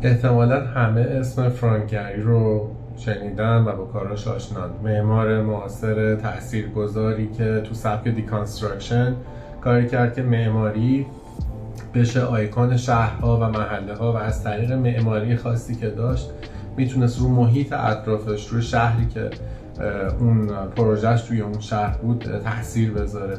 احتمالا همه اسم فرانک گری رو شنیدن و با کاراش آشنان. معمار معاصر تاثیرگذاری که تو سبک دیکانستراکشن کاری کرد که معماری بشه آیکون شهرها و محله ها و از طریق معماری خاصی که داشت میتونست رو محیط اطرافش، روی شهری که اون پروژهش توی اون شهر بود تاثیر بذاره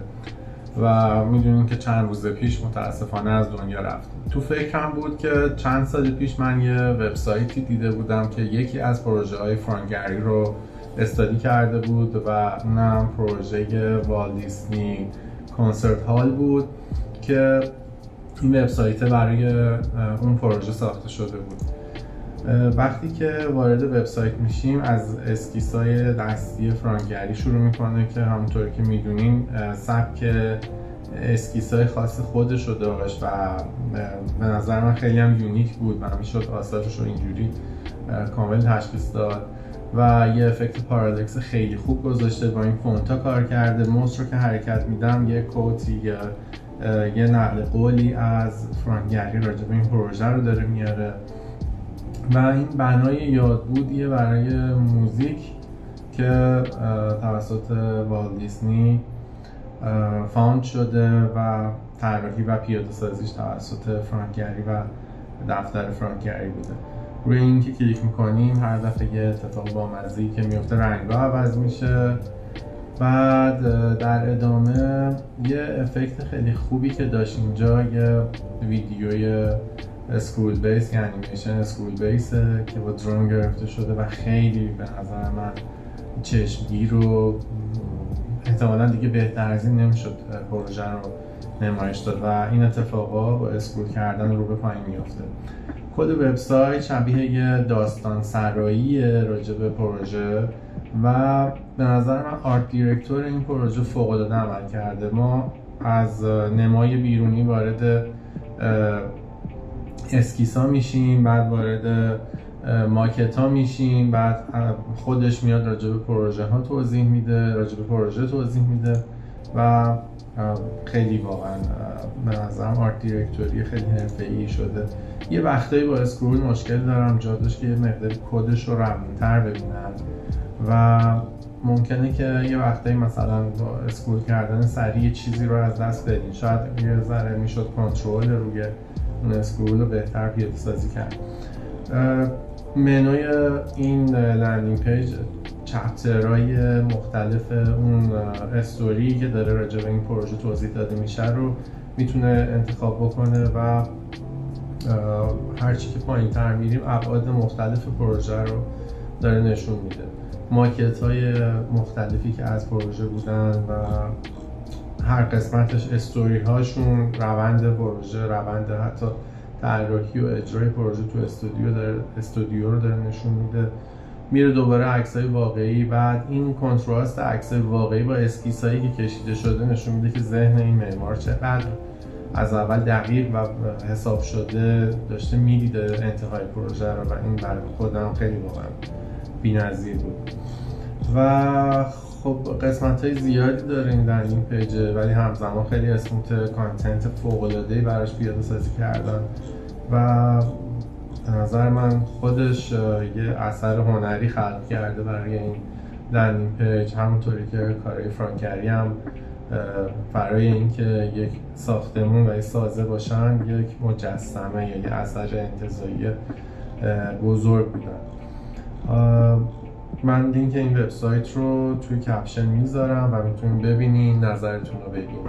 و میدونیم که چند روز پیش متاسفانه از دنیا رفت. تو فکرم بود که چند سال پیش من یه وبسایتی دیده بودم که یکی از پروژه های فرانک گری رو استادی کرده بود و اونم پروژه والت دیسنی کنسرت هال بود که این وبسایت برای اون پروژه ساخته شده بود. وقتی که وارد وبسایت میشیم از اسکیسای دستی فرانک گری شروع میکنه که همونطور که میدونین سبک اسکیسای خاص خودش رو داشت و به نظر من خیلی هم یونیک بود و میشد آثارش رو اینجوری کامل تشخیص داد و یه افکت پارادکس خیلی خوب گذاشته، با این فونتا کار کرده. موس رو که حرکت میدم یه کوتی یا یه نقل قولی از فرانک گری راجع به این پروژه رو داره میاره و این بنای یادبودیه برای موزیک که توسط والت دیسنی فاوند شده و طراحی و پیاده سازیش توسط فرانک گری و دفتر فرانک گری بوده. روی این که کلیک میکنیم هر دفعه یه اتفاق بامزه‌ای که میفته رنگ‌ها عوض میشه. بعد در ادامه یه افکت خیلی خوبی که داشت اینجا یه ویدیوی اسکرول بیس که انیمیشن اسکرول بیسه که با درون گرفته شده و خیلی به نظر من چشمگیر و احتمالا دیگه بهتر از این نمیشد پروژه رو نمایش داد و این اتفاقا با اسکرول کردن رو به پایین میافته. کد وبسایت شبیه یه داستان سرایی راجع به پروژه و به نظر من آرت دیرکتور این پروژه فوق‌العاده عمل کرده. ما از نمای بیرونی وارد اسکیسا میشیم، بعد وارد ماکت ها میشیم، بعد خودش میاد راجع به پروژه ها توضیح میده، راجع به پروژه توضیح میده و خیلی واقعا به نظرم آرت دیرکتوری خیلی حرفه‌ای شده. یه وقتایی با اسکرول مشکل دارم، جا داشت که یه مقدار کدش رو روون‌تر ببینم و ممکنه که یه وقتایی مثلا با اسکرول کردن سریع چیزی رو از دست بدین. شاید یه ذره میشد کنترل روی اون اسکرول رو بهتر پیاده سازی کرد. منوی این لندینگ پیج چپترهای مختلف اون استوری که داره راجع به این پروژه توضیح داده میشه رو میتونه انتخاب بکنه و هرچی که پایین تر میریم ابعاد مختلف پروژه رو داره نشون میده. ماکت های مختلفی که از پروژه بودن و هر قسمتش استوری هاشون، روند پروژه، روند حتی طراحی و اجرای پروژه تو استودیو رو داره نشون میده. میره دوباره عکسای واقعی، بعد این کنتراست عکسای واقعی با اسکیسایی که کشیده شده نشون میده که ذهن این معمار چقدر از اول دقیق و حساب شده داشته میدیده انتهای پروژه رو و این برای خودم خیلی واقعا بی‌نظیر بود. و خب قسمت‌های زیادی داره این لندینگ پیج ولی همزمان خیلی اسموت کانتنت فوق‌العاده‌ای براش پیاده سازی کردن و به نظر من خودش یه اثر هنری خلق کرده برای این لندینگ پیج، همونطوری که کارهای فرانک گری هم برای اینکه یک ساختمون و یک سازه باشن یک مجسمه یا یک اثر انتزاعی بزرگ بودن. من لینک این وبسایت رو توی کپشن میذارم و میتونید ببینین، نظرتون رو بگین.